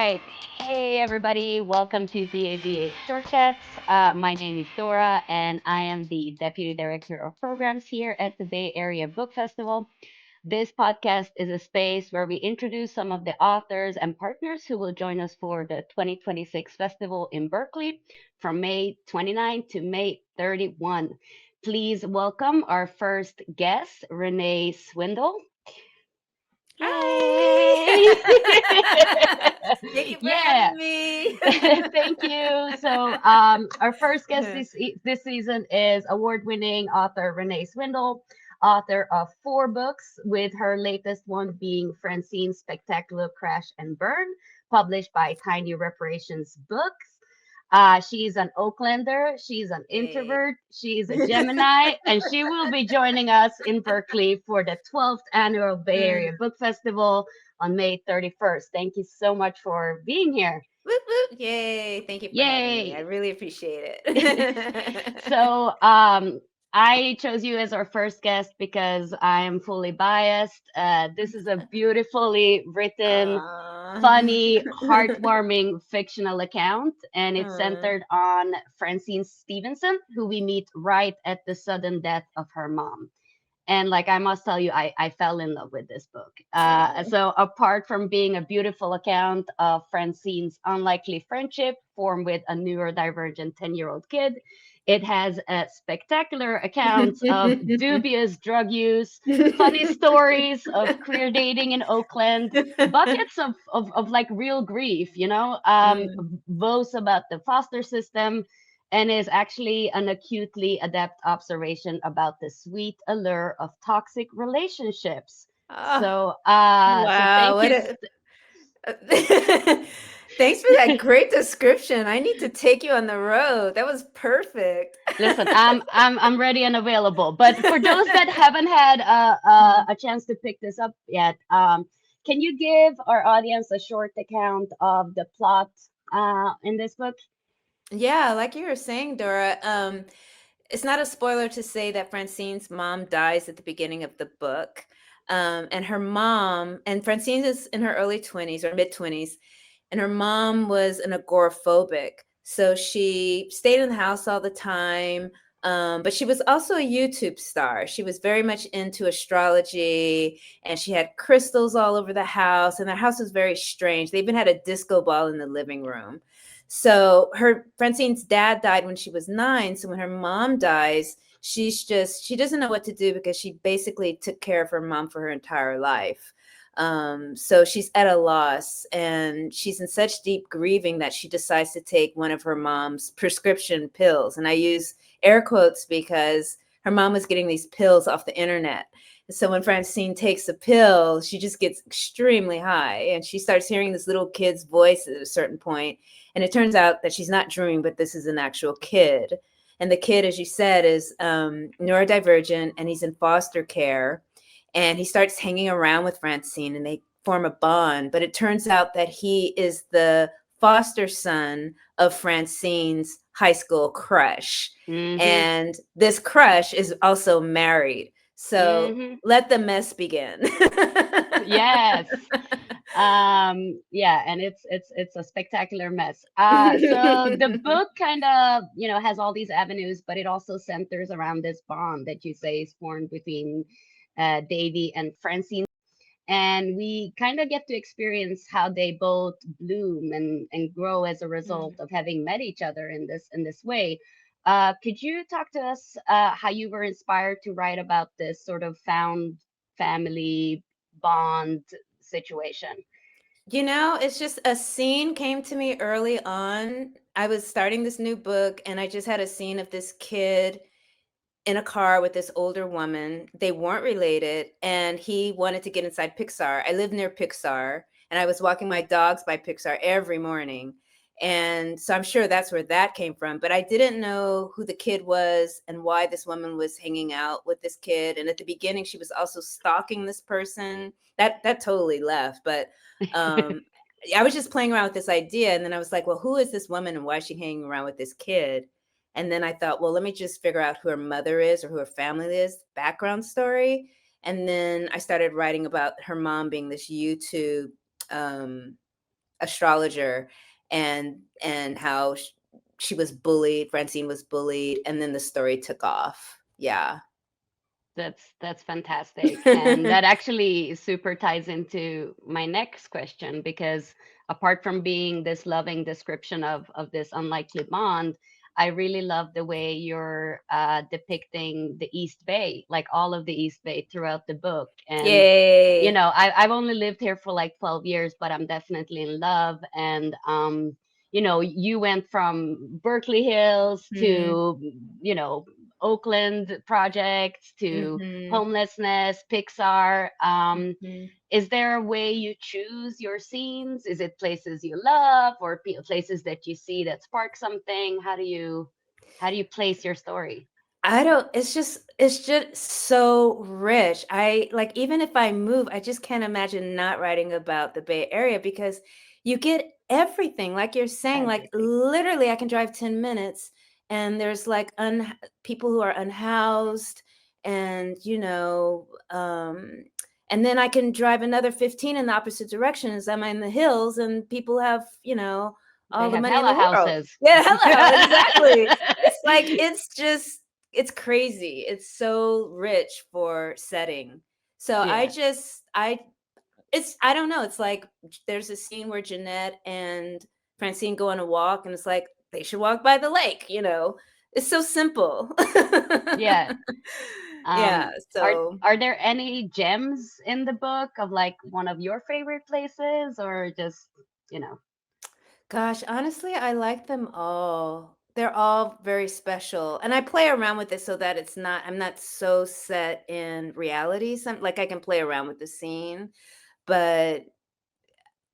right. Hey, everybody. Welcome to BABF Short Cuts. My name is Dora, and I am the Deputy Director of Programs here at the Bay Area Book Festival. This podcast is a space where we introduce some of the authors and partners who will join us for the 2026 festival in Berkeley from May 29 to May 31. Please welcome our first guest, Renee Swindle. Yay! Hi. Thank you for Yeah, having me. thank you. So, our first guest this season is award-winning author Renee Swindle, author of four books, with her latest one being Francine's Spectacular Crash and Burn, published by Tiny Reparations Books. She's an Oaklander, she's an Hey. introvert, she's a Gemini, and she will be joining us in Berkeley for the 12th annual Bay Mm. Area Book Festival on May 31st. Thank you so much for being here. Whoop, whoop. Yay. Thank you for having me. I Yay! really appreciate it. So, I chose you as our first guest because I am fully biased. This is a beautifully written, Aw. funny, heartwarming fictional account, and it's Aw. centered on Francine Stevenson, who we meet right at the sudden death of her mom. And like I must tell you, I fell in love with this book. Aw. So apart from being a beautiful account of Francine's unlikely friendship formed with a neurodivergent 10-year-old kid, it has a spectacular accounts of dubious drug use, funny stories of queer dating in Oakland, buckets of like real grief, Mm. vows about the foster system, and is actually an acutely adept observation about the sweet allure of toxic relationships. Oh, So wow. thank What you. a Thanks for that great description. I need to take you on the road. That was perfect. Listen, I'm ready and available. But for those that haven't had a chance to pick this up yet, can you give our audience a short account of the plot in this book? Yeah, like you were saying, Dora, it's not a spoiler to say that Francine's mom dies at the beginning of the book. And her mom, and Francine is in her early 20s or mid 20s, and her mom was an agoraphobic. So she stayed in the house all the time. But she was also a YouTube star. She was very much into astrology, and she had crystals all over the house. And their house was very strange. They even had a disco ball in the living room. So her Francine's dad died when she was 9. So when her mom dies, she doesn't know what to do because she basically took care of her mom for her entire life. So she's at a loss, and she's in such deep grieving that she decides to take one of her mom's prescription pills. And I use air quotes because her mom was getting these pills off the internet. So when Francine takes a pill, she just gets extremely high, and she starts hearing this little kid's voice at a certain point. And it turns out that she's not dreaming, but this is an actual kid. And the kid, as you said, is neurodivergent, and he's in foster care. And he starts hanging around with Francine, and they form a bond. But it turns out that he is the foster son of Francine's high school crush. Mm-hmm. And this crush is also married. So Mm-hmm. let the mess begin. Yes. Yeah, and it's a spectacular mess. So the book kind of, has all these avenues, but it also centers around this bond that you say is formed between Davy and Francine, and we kind of get to experience how they both bloom and grow as a result of having met each other in this way. Could you talk to us how you were inspired to write about this sort of found family bond situation? It's just a scene came to me early on. I was starting this new book, and I just had a scene of this kid in a car with this older woman. They weren't related, and he wanted to get inside Pixar. I live near Pixar, and I was walking my dogs by Pixar every morning. And so I'm sure that's where that came from. But I didn't know who the kid was and why this woman was hanging out with this kid. And at the beginning, she was also stalking this person. That totally left. But um, I was just playing around with this idea. And then I was like, well, who is this woman and why is she hanging around with this kid? And then I thought, well, let me just figure out who her mother is or who her family is, background story. And then I started writing about her mom being this YouTube um, astrologer, and how she was bullied. Francine was bullied, and then the story took off. Yeah. That's fantastic. And that actually super ties into my next question, because apart from being this loving description of this unlikely bond, I really love the way you're depicting the East Bay, like all of the East Bay throughout the book. And Yay. I've only lived here for like 12 years, but I'm definitely in love. And you went from Berkeley Hills Mm-hmm. to, Oakland projects to Mm-hmm. homelessness, Pixar. Mm-hmm. Is there a way you choose your scenes? Is it places you love, or places that you see that spark something? How do you place your story? I don't, it's just so rich. I like, even if I move, I just can't imagine not writing about the Bay Area, because you get everything. Like you're saying, like Everything. literally I can drive 10 minutes and there's like people who are unhoused, and and then I can drive another 15 in the opposite direction as I'm in the hills, and people have, They all the have money in hella the world. houses. Yeah, hello, exactly. It's like, it's crazy. It's so rich for setting. So Yeah, I don't know. It's like there's a scene where Jeanette and Francine go on a walk, and it's like they should walk by the lake. It's so simple. yeah. Yeah. Are So, are there any gems in the book of like one of your favorite places, or just, you know, gosh, honestly, I like them all. They're all very special. And I play around with it so that I'm not so set in reality. Like I can play around with the scene, but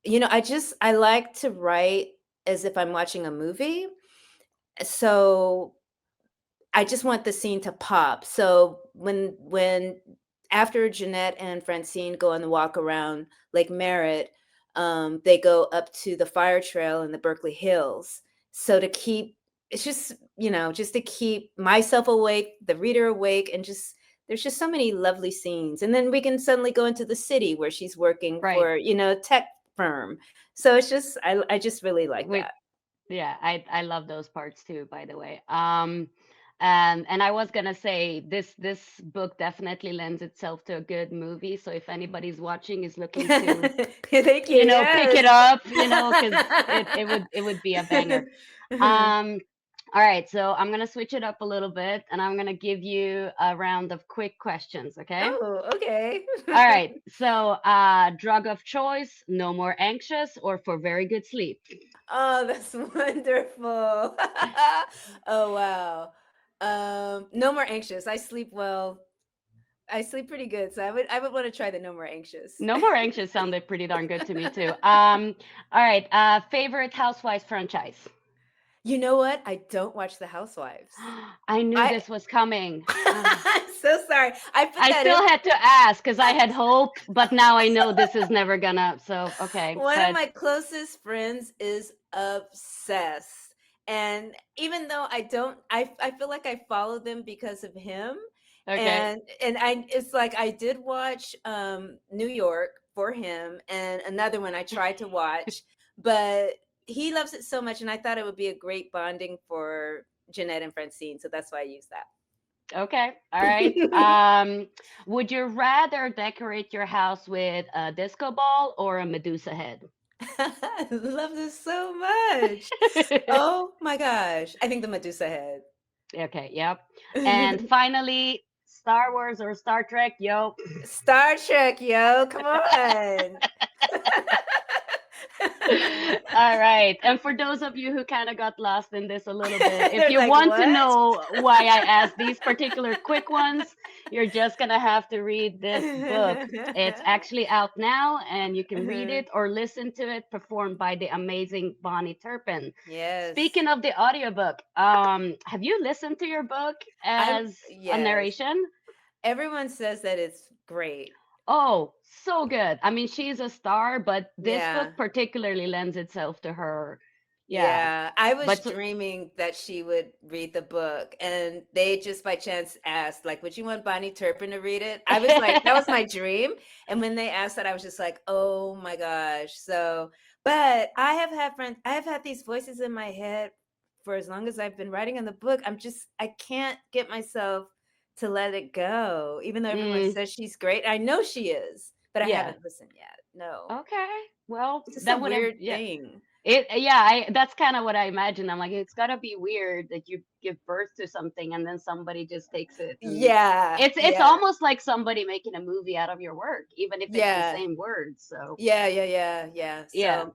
I like to write as if I'm watching a movie. So I just want the scene to pop. So when after Jeanette and Francine go on the walk around Lake Merritt, they go up to the fire trail in the Berkeley Hills. So to keep it's just to keep myself awake, the reader awake, and just there's just so many lovely scenes. And then we can suddenly go into the city where she's working right? for, a tech firm. So it's just I just really like With that. Yeah, I love those parts too, by the way. And I was gonna say this book definitely lends itself to a good movie. So if anybody's watching is looking to, Thank you. pick it Yes. up, because it would be a banger. Um, all right, so I'm gonna switch it up a little bit, and I'm gonna give you a round of quick questions, okay? Oh, okay. All right, so drug of choice, no more anxious, or for very good sleep? Oh, that's wonderful. Oh, wow. No more anxious. I sleep well. I sleep pretty good, so I would want to try the no more anxious. No more anxious sounded pretty darn good to me too. All right, favorite Housewives franchise? You know what? I don't watch The Housewives. I knew I this was coming. I'm so sorry. I put I that in. still had to ask because I had hope, but now I know this is never gonna. So okay, One of but my closest friends is obsessed. And even though I feel like I follow them because of him. okay, And it's like I did watch New York for him, and another one I tried to watch, but he loves it so much, and I thought it would be a great bonding for Jeanette and Francine. So that's why I use that. okay, all right. Would you rather decorate your house with a disco ball or a Medusa head? I love this so much. Oh my gosh. I think the Medusa head. Okay, yep. And finally, Star Wars or Star Trek? Yo. Star Trek, yo, come on. All right. And for those of you who kind of got lost in this a little bit, if They're you like, want to what? know why I asked these particular quick ones, you're just going to have to read this book. It's actually out now, and you can read it or listen to it performed by the amazing Bonnie Turpin. Yes. Speaking of the audiobook, have you listened to your book as a Yes. narration? Everyone says that it's great. Oh, so good. I mean, she's a star, but this Yeah. book particularly lends itself to her. Yeah. Yeah, I was But dreaming that she would read the book, and they just by chance asked, like, would you want Bonnie Turpin to read it? I was like, that was my dream. And when they asked that, I was just like, oh my gosh. So, But I have had these voices in my head for as long as I've been writing on the book. I can't get myself to let it go, even though everyone Mm, says she's great. I know she is, but I yeah. haven't listened yet. No, Okay. Well, it's just a that would have, weird yeah. thing. Yeah, that's kind of what I imagine. I'm like, it's gotta be weird that you give birth to something and then somebody just takes it, and Yeah, it's yeah, almost like somebody making a movie out of your work, even if it's the yeah, same words. So yeah. yeah. So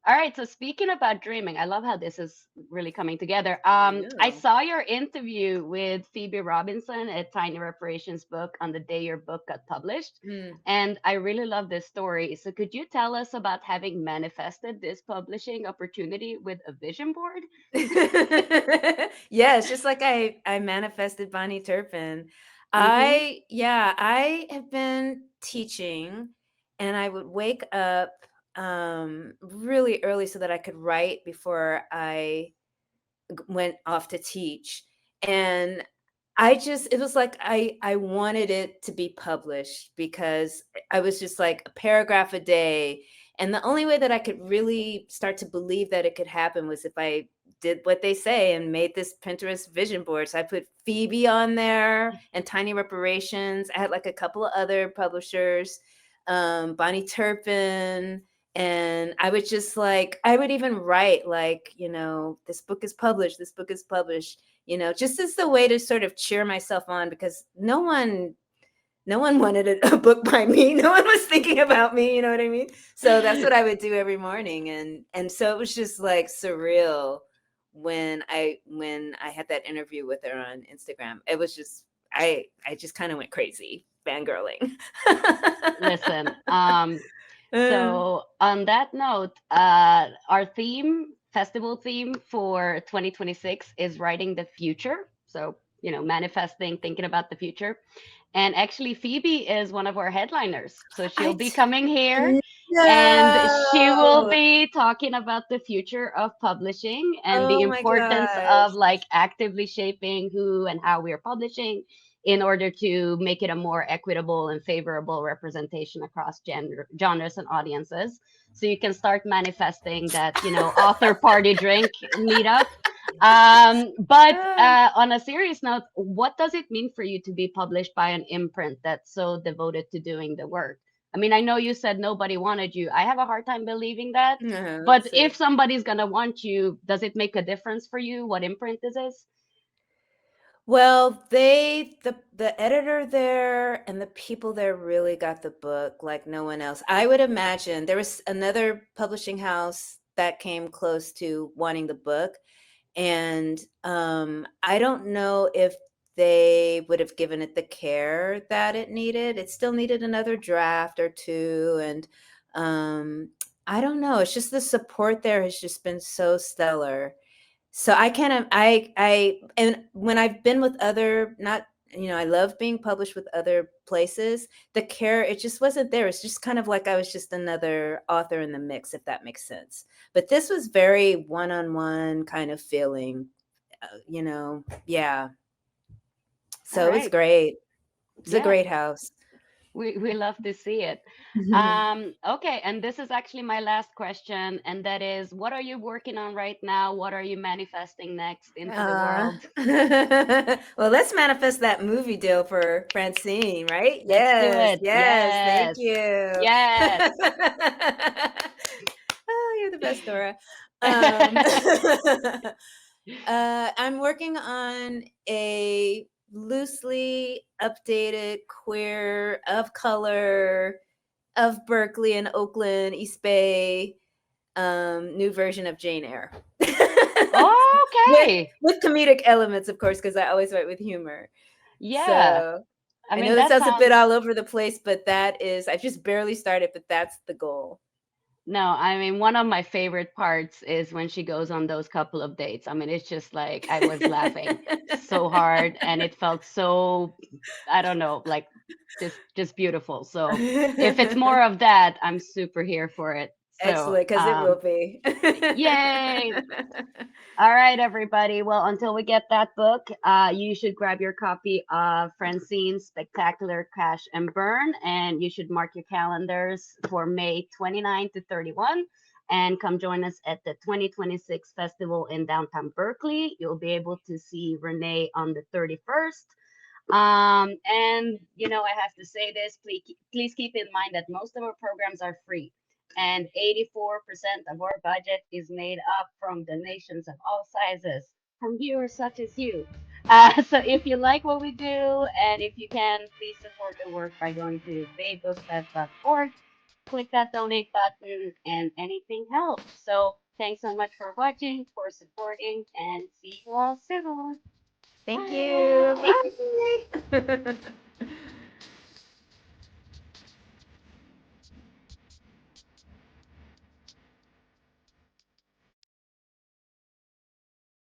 All right, so speaking about dreaming, I love how this is really coming together. I I know. saw your interview with Phoebe Robinson at Tiny Reparations Book on the day your book got published, Mm. and I really love this story. So could you tell us about having manifested this publishing opportunity with a vision board? Yeah, it's just like I manifested Bonnie Turpin. Mm-hmm. I have been teaching, and I would wake up really early so that I could write before I went off to teach. And it was like I wanted it to be published because I was just like a paragraph a day. And the only way that I could really start to believe that it could happen was if I did what they say and made this Pinterest vision board. So I put Phoebe on there and Tiny Reparations. I had like a couple of other publishers, Bonnie Turpin, and I would just like, I would even write like, this book is published, this book is published, just as the way to sort of cheer myself on, because no one wanted a book by me. No one was thinking about me, you know what I mean? So that's what I would do every morning. And so it was just like surreal when I had that interview with her on Instagram. It was just, I just kind of went crazy fangirling. Listen, Uh, so on that note, our festival theme for 2026 is writing the future. So, manifesting, thinking about the future. And actually, Phoebe is one of our headliners. So she'll I be coming here didn't and she will know. be talking about the future of publishing and the Oh my importance of gosh. like actively shaping who and how we are publishing in order to make it a more equitable and favorable representation across genres and audiences. So you can start manifesting that, author party drink meetup. But Ah. on a serious note, what does it mean for you to be published by an imprint that's so devoted to doing the work? I mean, I know you said nobody wanted you. I have a hard time believing that. Let's But see. if somebody's gonna want you, does it make a difference for you what imprint this is? Well, the editor there and the people there really got the book like no one else. I would imagine there was another publishing house that came close to wanting the book, and I don't know if they would have given it the care that it needed. It still needed another draft or two, and I don't know. It's just the support there has just been so stellar. So I kind of I and when I've been with other, not, I love being published with other places, the care, it just wasn't there. It's just kind of like I was just another author in the mix, if that makes sense. But this was very one-on-one kind of feeling, yeah. All So it was right. great. It's a Yeah, great house. we love to see it. Okay, and this is actually my last question, and that is, what are you working on right now? What are you manifesting next into the Uh, world? well, let's manifest that movie deal for Francine, right? Let's do Yes, it. yes, thank Yes. you. Yes. Oh, you're the best, Dora. Um, I'm working on a loosely updated queer of color of Berkeley and Oakland, East Bay, new version of Jane Eyre. with Okay. with comedic elements, of course, because I always write with humor. Yeah. So I I know mean, that that sounds a bit sounds. all over the place, but I just barely started, but that's the goal. No, I mean, one of my favorite parts is when she goes on those couple of dates. I mean, it's just like I was laughing so hard and it felt so, I don't know, like just beautiful. So if it's more of that, I'm super here for it. So, Excellent, because it will be. yay. All right, everybody. Well, until we get that book, you should grab your copy of Francine's Spectacular Crash and Burn, and you should mark your calendars for May 29 to 31. and come join us at the 2026 festival in downtown Berkeley. You'll be able to see Renee on the 31st. And I have to say this, please keep in mind that most of our programs are free, and 84% of our budget is made up from donations of all sizes from viewers such as you. So if you like what we do, and if you can, please support the work by going to babofshort.org, click that donate button, and anything helps. So thanks so much for watching, for supporting, and see you all soon. Thank you. Bye. Bye.